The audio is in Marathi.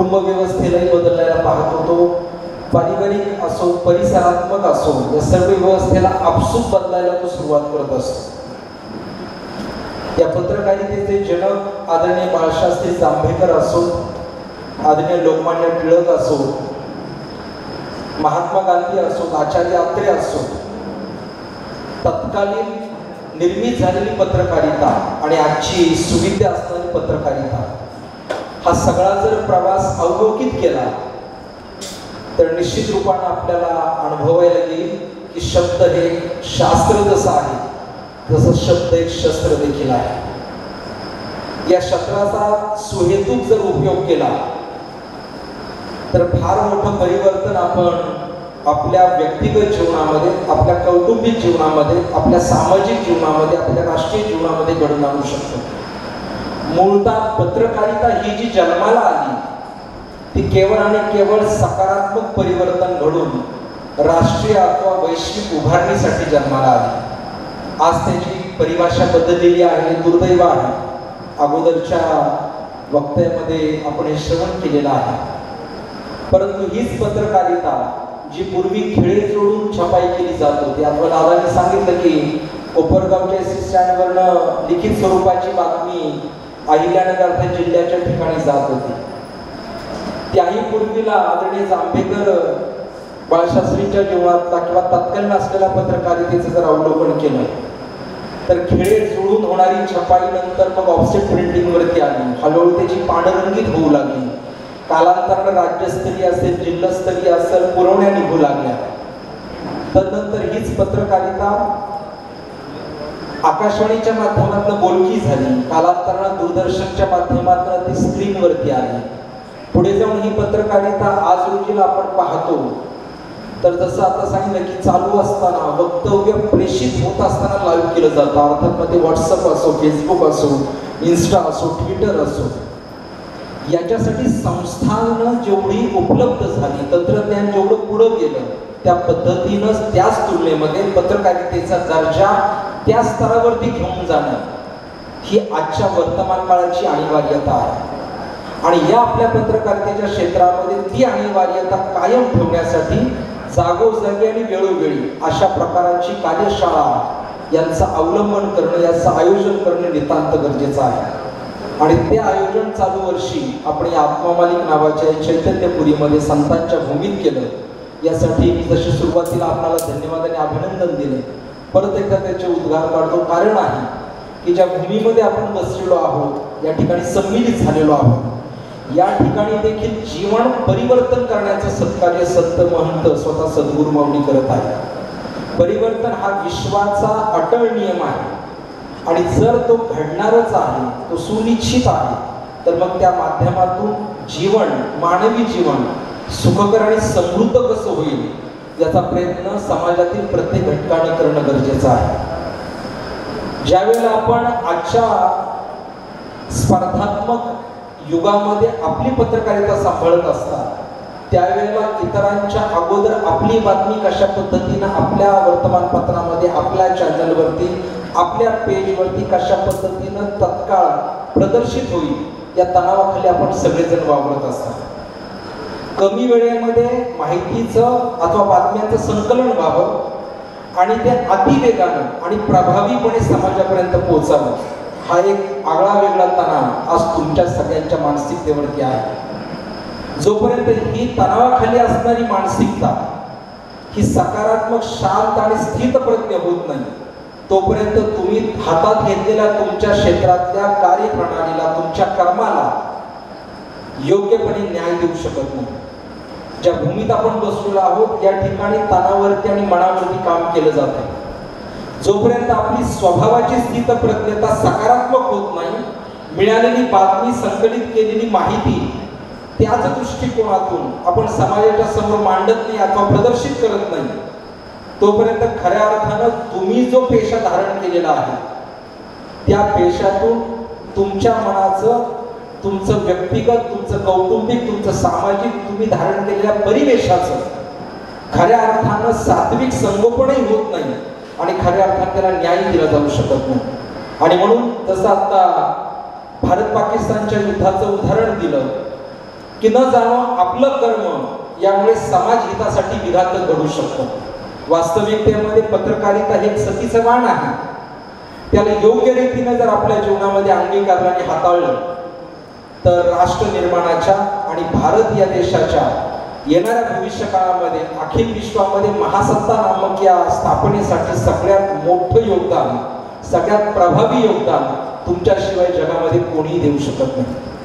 कुटुंब व्यवस्थेलाही बदलायला पाहत होतो, पारिवारिक असो परिसरात्मक असो या सर्व व्यवस्थेला आपसूक बदलायला तो सुरुवात करत असतो. या पत्रकारितेचे जनक आदरणीय बाळशास्त्री जांभेकर असो, आदरणीय लोकमान्य टिळक असो, महात्मा गांधी असो, आचार्य अत्रे असो, तत्कालीन निर्मित झालेली पत्रकारिता आणि आजची सुविधा असणारी पत्रकारिता हा सगळा जर प्रवास अवलोकित केला तर निश्चित रूपाने आपल्याला अनुभवायला येईल की शब्द हे शास्त्र जसं आहे तसं शब्द एक शस्त्र देखील आहे. या शस्त्राचा सुहेतूक जर उपयोग केला तर फार मोठं परिवर्तन आपण आपल्या व्यक्तिगत जीवनामध्ये, आपल्या कौटुंबिक जीवनामध्ये, आपल्या सामाजिक जीवनामध्ये, आपल्या राष्ट्रीय जीवनामध्ये घडवून आणू शकतो. मूळतः पत्रकारिता ही जी जन्माला आली ती केवळ आणि केवळ सकारात्मक परिवर्तन घडून राष्ट्रीय अथवा वैश्विक उभारणीसाठी जन्माला आली. आज त्याची परिभाषा बदललेली आहे, दुर्दैव आहे. अगोदरच्या वक्त्यामध्ये आपण हे श्रवण केलेलं आहे. परंतु हीच पत्रकारिता जी पूर्वी खिळे जोडून छपाई केली जात होती, अथवा दादांनी सांगितलं की कोपरगावच्या एस स्टँडवरनं लिखित स्वरूपाची बातमी अहिल्यानगर जिल्ह्याच्या ठिकाणी जात होती, त्याही पूर्वीला आदरणीय जांभेकर बाळशास्त्रींच्या जीवनातला किंवा तत्कालीन असलेल्या पत्रकारितेचं जर अवलोकन केलं तर खिळे जोडून होणारी छपाई नंतर मग ऑफसेट प्रिंटिंग वरती आली. हळूहळू त्याची पांढरंगीत होऊ लागली. कालांतराने राज्यस्तरीय असेल, जिल्हास्तरीय असेल, पुरवण्या निघू लागल्या. तदनंतर हीच पत्रकारिता आकाशवाणीच्या माध्यमातून बोलकी झाली. कालांतराने दूरदर्शनच्या माध्यमातून ती स्क्रीनवरती आली. पुढे जाऊन ही पत्रकारिता आज रोजीला आपण पाहतो तर जसं आता सांगितलं की चालू असताना वक्तव्य प्रेषित होत असताना लाईव्ह केलं जातं. अर्थात मध्ये व्हॉट्सअप असो, फेसबुक असो, इन्स्टा असो, ट्विटर असो, याच्यासाठी संस्थानं जेवढी उपलब्ध झाली, तंत्रज्ञान जेवढं पुढं गेलं त्या पद्धतीनं त्याच तुलनेमध्ये पत्रकारितेचा दर्जा त्या स्तरावरती घेऊन जाणं ही आजच्या वर्तमान काळाची अनिवार्यता आहे. आणि या आपल्या पत्रकारितेच्या क्षेत्रामध्ये ती अनिवार्यता कायम ठेवण्यासाठी जागोजागी आणि वेळोवेळी अशा प्रकारची कार्यशाळा यांचं अवलंबन करणं, याचं आयोजन करणं नितांत गरजेचं आहे. आणि ते आयोजन चालू वर्षी आपण या आत्मामालिक नावाच्या चैतन्यपुरीमध्ये संतांच्या भूमीत केलं. यासाठी मी जशी सुरुवातीला आपल्याला धन्यवाद आणि अभिनंदन दिले, परत एकदा त्याचे उद्गार काढतो. कारण आहे की ज्या भूमीमध्ये आपण बसलेलो आहोत, या ठिकाणी सम्मिलित झालेलो आहोत, या ठिकाणी देखील जीवन परिवर्तन करण्याचं सत्कार्य संत महंत स्वतः सद्गुरू माऊली करत आहे. परिवर्तन हा विश्वाचा अटळ नियम आहे आणि जर तो घडणारच आहे, तो सुनिश्चित आहे, तर मग त्या माध्यमातून जीवन, मानवी जीवन सुखकर आणि समृद्ध कसं होईल याचा प्रयत्न समाजातील प्रत्येक घटकाने करणं गरजेचं आहे. ज्यावेळेला आपण आजच्या स्पर्धात्मक युगामध्ये आपली पत्रकारिता सांभाळत असतात त्यावेळेला इतरांच्या अगोदर आपली बातमी कशा पद्धतीनं आपल्या वर्तमानपत्रामध्ये, आपल्या चॅनलवरती, आपल्या पेजवरती कशा पद्धतीनं तत्काळ प्रदर्शित होईल या तणावाखाली आपण सगळेजण वावरत असतात. कमी वेळेमध्ये माहितीचं अथवा बातम्यांचं संकलन व्हावं आणि ते अतिवेगानं आणि प्रभावीपणे समाजापर्यंत पोहोचावं, हा एक आगळा वेगळा तणाव आज तुमच्या सगळ्यांच्या मानसिकतेवरती आहे. जोपर्यंत ही तणावाखाली असणारी मानसिकता ही सकारात्मक, शांत आणि स्थितप्रज्ञ होत नाही, तोपर्यंत तुम्ही हातात घेतलेल्या तुमच्या क्षेत्रातल्या कार्यप्रणालीला, तुमच्या कर्माला योग्यपणे न्याय देऊ शकत नाही. ज्या भूमीत आपण बसलेलो आहोत या ठिकाणी तणावावरती आणि मनावरती काम केलं जातं. जोपर्यंत आपली स्वभावाची स्थितप्रज्ञता सकारात्मक होत नाही, मिळालेली बातमी, संकलित केलेली माहिती त्याच दृष्टिकोनातून आपण समाजाच्या समोर मांडत नाही अथवा प्रदर्शित करत नाही, तोपर्यंत खऱ्या अर्थानं तुम्ही जो पेशा धारण केलेला आहे त्या पेशातून तुमच्या मनाचं, तुमचं व्यक्तिगत, तुमचं कौटुंबिक, तुमचं सामाजिक, तुम्ही धारण केलेल्या परिवेशाचं खऱ्या अर्थानं सात्विक संगोपनही होत नाही आणि खऱ्या अर्थाने त्याला न्याय दिला जाऊ शकत नाही. आणि म्हणून जसं आता भारत पाकिस्तानच्या युद्धाचं उदाहरण दिलं की न जाणो आपलं कर्म यामुळे समाज हितासाठी विघात घडू शकतं. वास्तविकतेमध्ये पत्रकारिता हे एक सतीचं वाण आहे. त्याला योग्य रीतीने जर आपल्या जीवनामध्ये अंगीकारलं आणि हाताळलं तर राष्ट्र निर्माणाच्या आणि भारत या देशाच्या येणाऱ्या भविष्य काळामध्ये अखिल विश्वामध्ये महासत्ता नामक या स्थापनेसाठी सगळ्यात मोठं योगदान, सगळ्यात प्रभावी योगदान तुमच्याशिवाय जगामध्ये कोणीही देऊ शकत नाही.